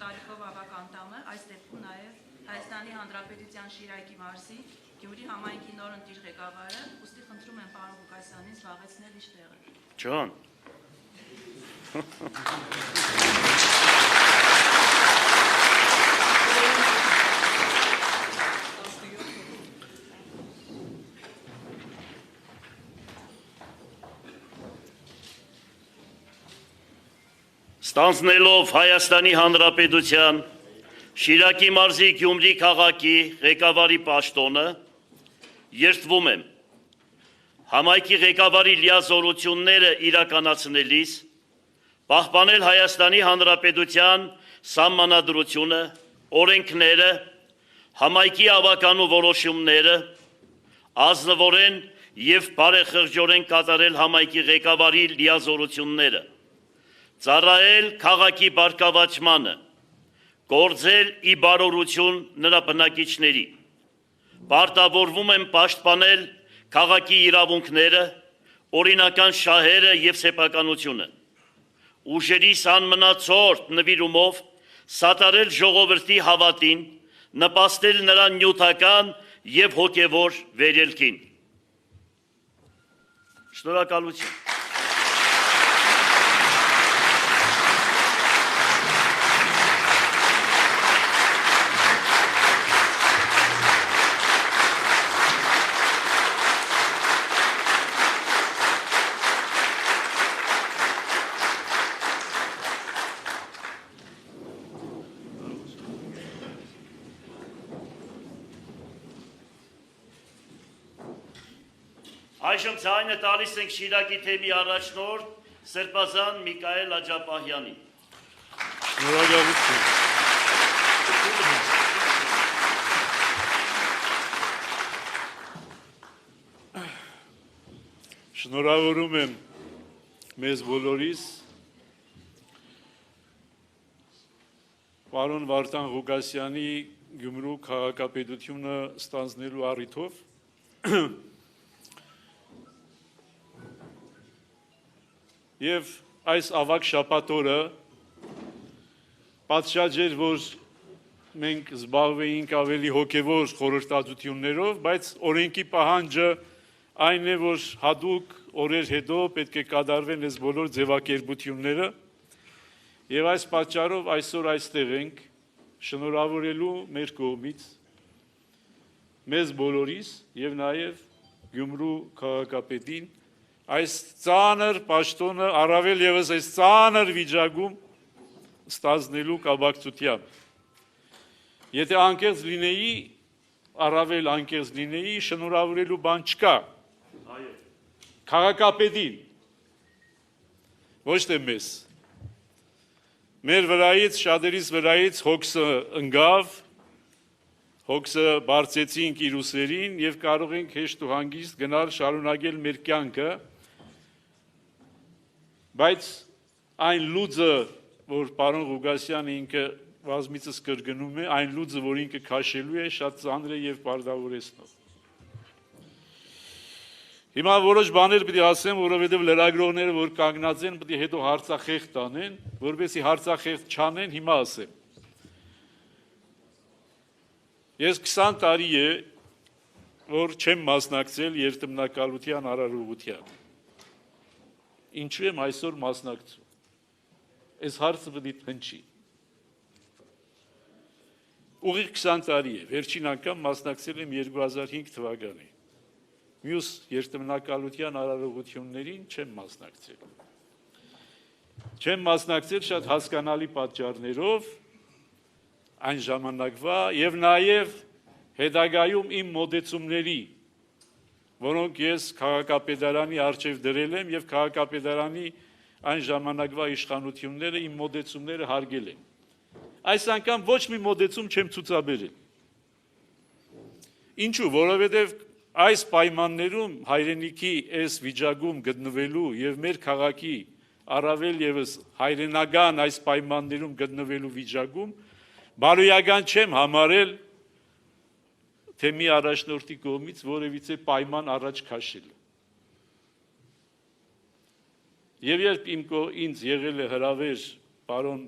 տարիքով ավագ անդամը, այս դեպքում նաև Հայաստանի Հանրապետության Շիրակի մարզի Գյումրի համայնքի նոր ընտիր ղեկավարը, ուստի խնդրում եմ պարոն Ղուկասյանին զբաղեցնել իր տեղը։ Ջան։ Ստանձնելով Հայաստանի Հանրապետության Շիրակի մարզի Գյումրի քաղաքի ղեկավարի պաշտոնը, երդվում եմ համայնքի ղեկավարի լիազորությունները իրականացնելիս պահպանել Հայաստանի Հանրապետության սահմանադրությունը, օրենքները, համայնքի ավականու որոշումները, ազնվորեն և բարեխղճորեն կատարել համայնքի ղեկավարի լիազորությունները, ծառայել քաղաքի բարգավաճմանը, գործել ի բարօրություն նրա բնակիչների, պարտավորվում եմ պաշտպանել քաղաքի իրավունքները, օրինական շահերը և սեփականությունը, ուժերիս անմնացորդ նվիրումով սատարել ժողովրդի հավատին, նպաստել նրա նյութական և հոգևոր վերելքին։ Շնորհակալություն։ Այժմ ցայնը տալիս ենք Շիրակի թեմի առաջնորդ Սրբազան Միքայել Աջապահյանին։ Շնորհակալություն։ Շնորհավորում եմ մեզ բոլորիս պարոն Վարդան Ղուկասյանի Գյումրու քաղաքապետությունը ստանձնելու առիթով և այս ավագ շաբաթ օրը պատշաճ էր, որ մենք զբաղվեինք ավելի հոգևոր խորհրդածություններով, բայց օրենքի պահանջը այն է, որ հատուկ օրեր հետո պետք է կատարվեն այս բոլոր ձևակերպությունները և այս պատճառով այսօր այստեղ ենք շնորհավորելու մեր կողմից մեզ բոլորիս և նաև Գյումրու քաղաքապետին այս ծանր պաշտոնը առավել ևս այս ծանր վիճակում ստանձնելու կապակցությամբ։ Եթե անկեղծ լինեի, առավել անկեղծ լինեի, շնորհավորելու բան չկա։ Քաղաքապետին, ոչ թե մեզ։ Մեր վրայից, շատերիս վրայից հոգսը ընկավ, հոգսը բարձեցինք իր ուսերին և կարող ենք հեշտ ու հանգիստ գնալ շարունակել մեր կյանքը, բայց այն լուծը, որ պարոն Ղուկասյանը ինքը բազմիցս կրկնում է, այն լուծը, որ ինքը քաշելու է, շատ ծանր է և պարտավորեցնող։ Հիմա որոշ բաներ պիտի ասեմ, որովհետև լրագրողները, որ կանգնած են, պիտի հետո հարցախեղդ անեն, որպեսզի հարցախեղդ չանեն, հիմա ասեմ։ Ես 20 տարի է, որ չեմ մասնակցել երթմնակալության արարողության։ Ինչու եմ այսօր մասնակցում։ Այս հարցը պիտի հնչի։ Ուղիղ 20 տարի է, վերջին անգամ մասնակցել եմ 2005 թվականին։ Մյուս երթմնակալության արարողություններին չեմ մասնակցել։ Չեմ մասնակցել շատ հասկանալի պատճառներով այն ժամանակվա և նաև հետագայում իմ մոտեցումների, որոնք ես քաղաքապետարանի առջև դրել եմ և քաղաքապետարանի այն ժամանակվա իշխանությունները իմ մոտեցումները հարգել են։ Այս անգամ ոչ մի մոտեցում չեմ ցուցաբերել։ Ինչու, որովհետև այս պայմաններում հայրենիքի այս վիճակում գտնվելու և մեր քաղաքի առավել ևս հայրենական այս պայմաններում գտնվելու վիճակում բարոյական չեմ համարել թե մի առաջնորդի կողմից որևիցե պայման առաջ քաշելը։ Եվ երբ ինձ եղել է հրավեր պարոն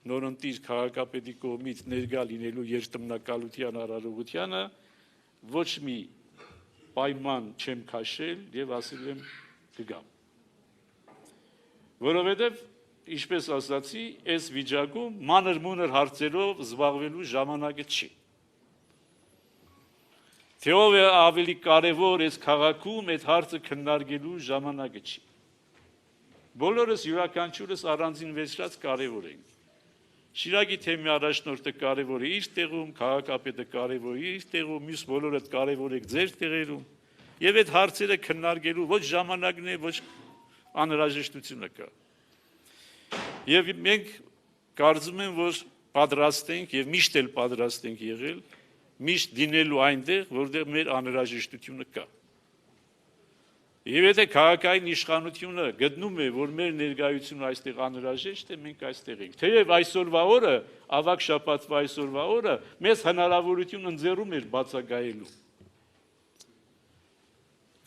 նորընտիր քաղաքապետի կողմից ներկա լինելու երթմնակալության արարողությանը ոչ մի պայման չեմ քաշել եւ ասել եմ կգամ։ Որովհետեւ ինչպես ասացի, այս վիճակում մանր-մունր հարցերով զբաղվելու ժամանակը չի։ Թե ով է ավելի կարևոր այս քաղաքում այդ հարցը քննարկելու ժամանակը չի։ Բոլորս յուրաքանչյուրս առանձին վերցրած կարևոր ենք։ Շիրակի թեմի առաջնորդը կարևոր է իր տեղում, քաղաքապետը կարևոր է իր տեղում, մյուս բոլորդ կարևոր եք ձեր տեղերում, եւ այդ հարցերը քննարկելու ոչ ժամանակն է, ոչ անհրաժեշտությունը կա։ Եվ մենք կարծում եմ, որ պատրաստ ենք եւ միշտ էլ պատրաստ ենք եղել միշտ դինելու այնտեղ, որտեղ մեր անհրաժեշտությունը կա։ Եվ եթե քաղաքային իշխանությունը գտնում է, որ մեր ներկայությունը այստեղ անհրաժեշտ է, մենք այստեղ ենք։ Թեև այսօրվա օրը, ավագ շաբաթվա այսօրվա օրը մեզ հնարավորություն ընձեռում էր բացակայելու։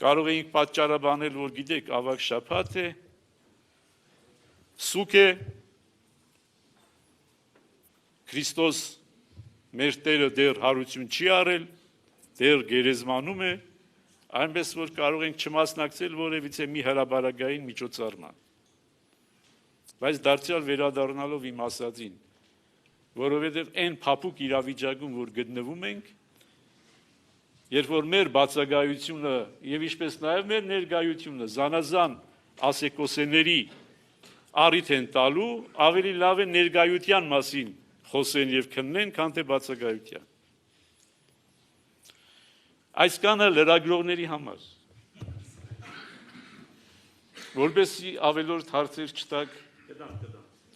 Կարող էինք պատճառաբանել, որ գիտեք, ավագ շաբաթ է, սուկ է, Քրիստոս մեր Տերը դեռ հարություն չի արել, դեռ գերեզմանում է, այնպես որ կարող ենք չմասնակցել որևիցե մի հրաբարակային միջոցառման։ Բայց դարձյալ վերադառնալով իմ ասածին, որովհետև այն փափուկ իրավիճակում, որ գտնվում ենք, երբ որ մեր բացակայությունը եւ ինչպես նաեւ մեր ներկայությունը զանազան ասեկոսեների առիթ են տալու, ավելի լավ է ներկայության մասին խոսեն եւ քննեն, քան թե բացակայության։ Այս կանը լրագրողների համար, որպեսզի ավելորդ հարցեր չտակ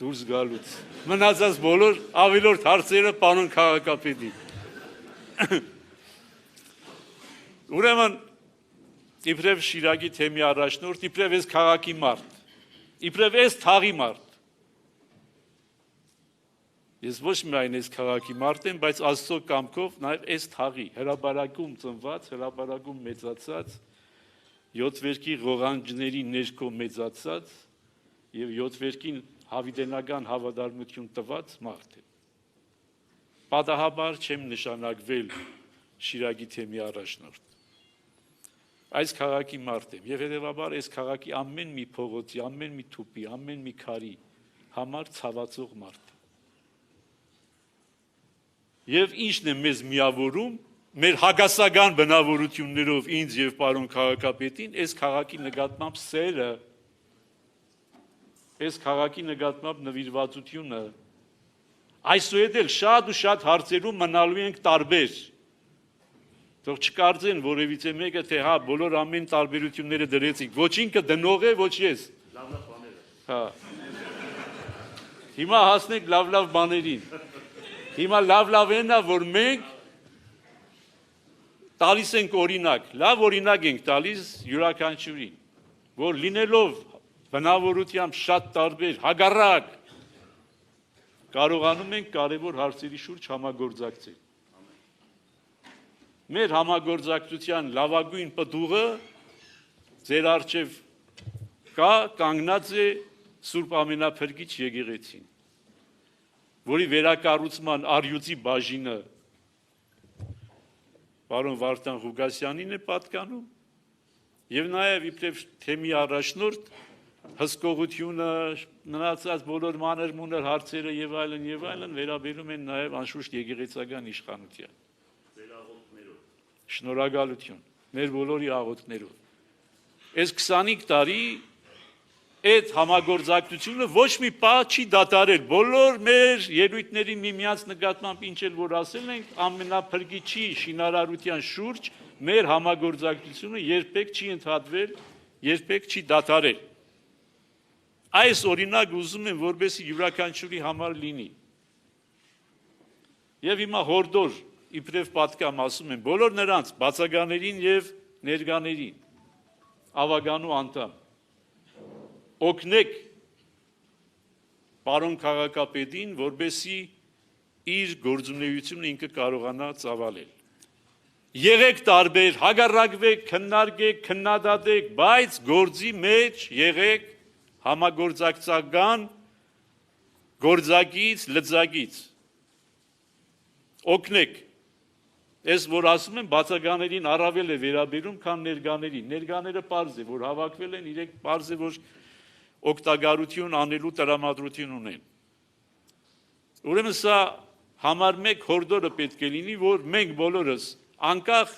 դուրս գալուց։ Մնացած բոլոր ավելորդ հարցերը պարոն քաղաքապետի։ Ուրեմն, իբրև Շիրակի թեմի առաջնորդ, իբրև այս քաղաքի մարդ, իբրև այս թաղի մարդ, ես ոչ միայն այս քաղաքի մարդ եմ, բայց Աստծո կամքով նաև այս թաղի, հրաբարակում ծնված, հրաբարակում մեծացած, 7 վերքի ղողանջների ներքո մեծացած եւ 7 վերքին հավիտենական հավատարմություն տված մարդ է։ Պատահաբար չեմ նշանակվել Շիրակի թեմի առաջնորդ։ Այս քաղաքի մարդ եմ եւ հետեւաբար այս քաղաքի ամեն մի փողոցի, ամեն մի թուփի, ամեն մի քարի համար ցավացող մարդ եմ։ Եվ ինչն է մեզ միավորում, մեր հագասական բնավորություններով ինձ եւ պարոն քաղաքապետին, այս քաղաքի նկատմամբ սերը, այս քաղաքի նկատմամբ նվիրվածությունը, այսուհետ էլ շատ ու շատ հարցերում մնալու ենք տարբեր։ Թող չկարծեն որևիցե մեկը, թե հա բոլոր ամեն տարբերությունները դրեցիք, ոչ ինքը դնող է, ոչ ես։ Լավ բաներ։ Հա։ Հիմա հասնենք լավ բաներին։ Հիմա լավ են, որ մենք տալիս ենք օրինակ, լավ օրինակ ենք տալիս յուրաքանչյուրին, որ լինելով բնավորությամբ շատ տարբեր, հագարակ, կարողանում ենք կարևոր հարցերի շուրջ համագործակցել։ Մեր համագործակցության լավագույն պտուղը ձեր առջև կա, կանգնած է Սուրբ Ամենափրկիչ եկեղեցին, որի վերակառուցման առյուծի բաժինը պարոն Վարդան Ղուկասյանին է պատկանում եւ նաեւ իբրև թեմի առաջնորդ հսկողությունը, մնացած բոլոր մանր-մունր հարցերը եւ այլն վերաբերում են նաեւ անշուշտ եկեղեցական իշխանության։ Շնորհակալություն մեր բոլորի աղոթքներով։ Այս 25 տարի այդ համագործակցությունը ոչ մի պահ չի դադարել։ Բոլոր մեր ելույթների միմյանց նկատմամբ ինչ էլ որ ասել ենք, ամենափրկիչի շինարարության շուրջ մեր համագործակցությունը երբեք չի ընդհատվել, երբեք չի դադարել։ Այս օրինակ ուզում եմ, որպեսզի յուրաքանչյուրի համար լինի։ Եվ հիմա հորդոր իբրև պատկամ ասում եմ բոլոր նրանց բացականերին եւ ներկաներին, ավագանու անդամ, օգնեք պարոն քաղաքապետին, որպեսզի իր գործունեությունը ինքը կարողանա ծավալել։ Եղեք տարբեր, հագարակվեք, քննարկեք, քննադատեք, բայց գործի մեջ եղեք համագործակցական գործակից, լծակից։ Օգնեք։ Ես որ ասում եմ բացականերին առավել է վերաբերում, քան ներկաներին։ Ներկաները պարզ է, որ հավաքվել են, իրենք պարզ է, որ օգտագործություն անելու տրամադրություն ունեն։ Ուրեմն սա համար մեկ հորդորը պետք է լինի, որ մենք բոլորս անկախ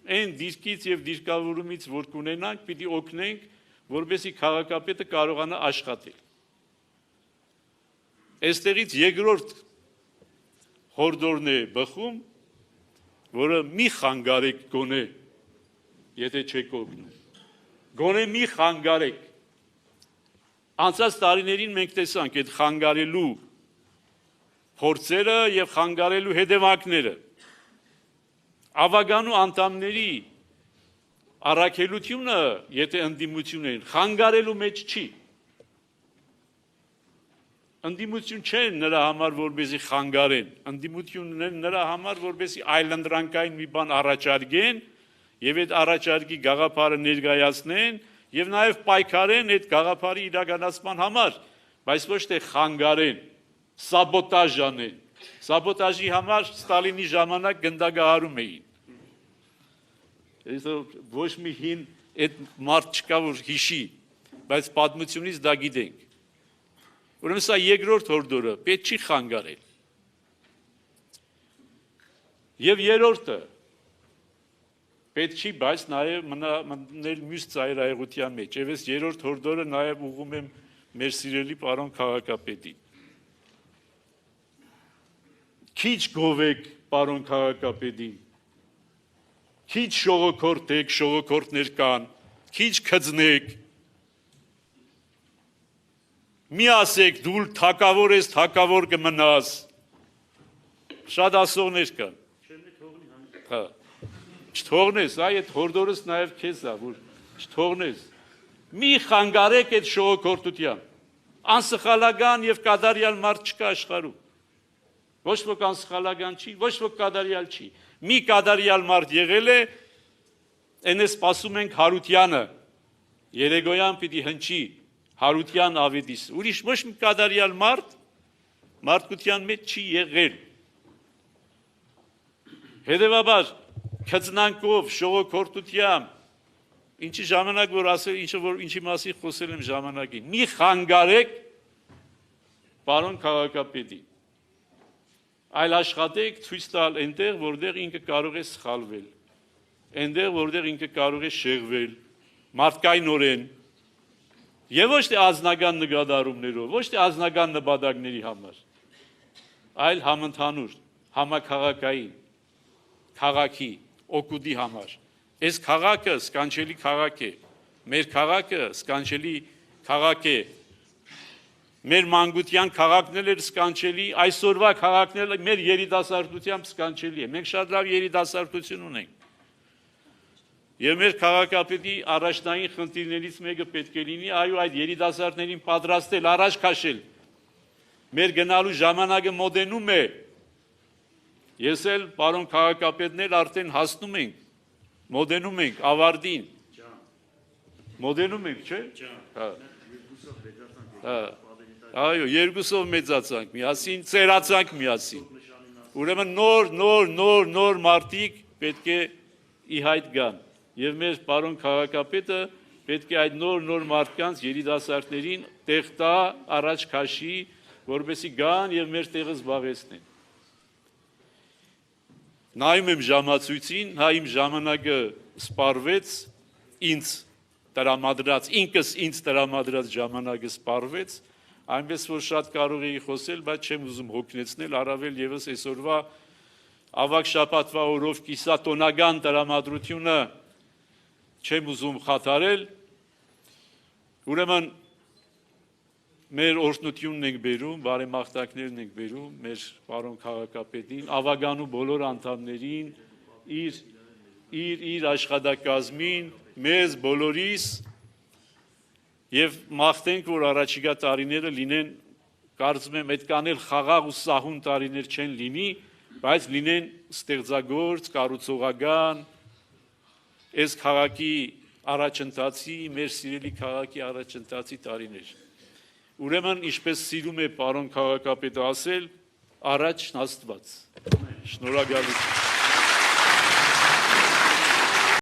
այն դիրքից եւ դիրքավորումից, որ կունենանք, պիտի օգնենք, որպեսզի քաղաքապետը կարողանա աշխատել։ Այստեղից երկրորդ հորդորն է բխում, որը մի խանգարեք գոնե, եթե չեք օգնում։ Գոնե մի խանգարեք։ Անցած տարիներին մենք տեսանք այդ խանգարելու փորձերը եւ խանգարելու հետևանքները։ Ավագանու անդամների առաքելությունը, եթե ընդդիմություն են, խանգարելու մեջ չի։ Ընդդիմություն չեն նրա համար, որպեսզի խանգարեն, ընդդիմությունն են նրա համար, որպեսզի այլընտրանքային մի բան առաջարկեն եւ այդ առաջարկի գաղափարը ներկայացնեն եւ նաեւ պայքարեն այդ գաղափարի իրականացման համար, բայց ոչ թե խանգարեն, սաբոտաժ անեն։ Սաբոտաժի համար Ստալինի ժամանակ գնդակահարում էին։ Ոչ մի հին այդ մարդ չկա, որ հիշի, բայց պատմությունից դա գիտենք։ Ուրեմն սա երկրորդ հորդորը, պետք չի խանգարել։ Եվ երրորդը, պետք չի, բայց նաև մնել մյուս ծայրահեղության մեջ։ Եվ ես երրորդ հորդորը նաև ուղղում եմ մեր սիրելի պարոն քաղաքապետին։ Քիչ գովեք պարոն քաղաքապետին, քիչ շողոքորթեք, շողոքորթներ կան, քիչ քծնեք, մի ասեք դու թակավոր ես, թակավոր կմնաս, շատ ասողներ կան, չթողնես, այդ հորդորս նաև քեզ է, որ չթողնես, մի խանգարեք այդ շողոքորթության, անսխալական և կատարյալ մարդ չկա աշխարհում, ոչ ոք անսխալական չի, ոչ ոք կատարյալ չի, մի կատարյալ մարդ եղել է, այն է սպասում ենք Հարությանը, երեգոյան պիտի հնչի, Հարության ավետիս, ուրիշ ոչ մի կատարյալ մարդ, մարդկության մեջ չի եղել, հետևաբար, քծնանքով, շողոքորթությամբ, ինչի ժամանակ որ ասել, ինչի մասի խոսել եմ ժամանակին, մի խանգարեք պարոն քաղաքապետին, այլ աշխատեք ցույց տալ այնտեղ, որտեղ ինքը կարող է սխալվել, այնտեղ, որտեղ ինքը կարող է շեղվել, մարդկայնորեն, եւ ոչ թե ազնական նկատառումներով, ոչ թե ազնական նպատակների համար, այլ համընդհանուր, համաքաղաքային, քաղաքի, օգուտի համար։ Այս քաղաքը սքանչելի քաղաք է, մեր քաղաքը սքանչելի քաղաք է, մեր մանկության քաղաքն էր սքանչելի, այսօրվա քաղաքն էլ մեր երիտասարդությամբ սքանչելի է, մենք շատ լավ երիտասարդություն ունենք։ Եվ մեր քաղաքապետի առաջնային խնդիրներից մեկը պետք է լինի, այո, այդ երիտասարդներին պատրաստել, առաջ քաշել։ Մեր գնալու ժամանակը մոտենում է։ Ես էլ, պարոն քաղաքապետներ, արդեն հասնում ենք, մոտենում ենք ավարտին։ Մոտենում ենք, չէ՞։ Այո, երկուսով մեծացանք միասին, ծերացանք միասին։ Ուրեմն նոր մարդիկ պետք է ի հայտ գան։ Եվ մեր պարոն քաղաքապետը պետք է այդ նոր մարդկանց երիտասարդներին տեղ տա, առաջ քաշի, որպեսզի գան եւ մեր տեղը զբաղեցնեն։ Նայում եմ ժամացույցին, հա իմ ժամանակը սպառվեց, ինքս ինձ տրամադրած ժամանակը սպառվեց, այնպես որ շատ կարող էի խոսել, բայց չեմ ուզում հոգնեցնել, առավել եւս այսօրվա ավագ շաբաթվա օրով կիսատոնական տրամադրությունը չեմ ուզում խաթարել, ուրեմն մեր օրհնությունն ենք բերում, բարեմաղթանքներն ենք բերում մեր պարոն քաղաքապետին, ավագանու բոլոր անդամներին, իր աշխատակազմին, մեզ բոլորիս եւ մաղթենք, որ առաջիկա տարիները լինեն, կարծում եմ, այդքան էլ խաղաղ ու սահուն տարիներ չեն լինի, բայց լինեն ստեղծագործ, կառուցողական, այս քաղաքի առաջընթացի, մեր սիրելի քաղաքի առաջընթացի տարիներ։ Ուրեմն ինչպես սիրում է պարոն քաղաքապետը ասել, առաջ Աստված։ Շնորհակալություն։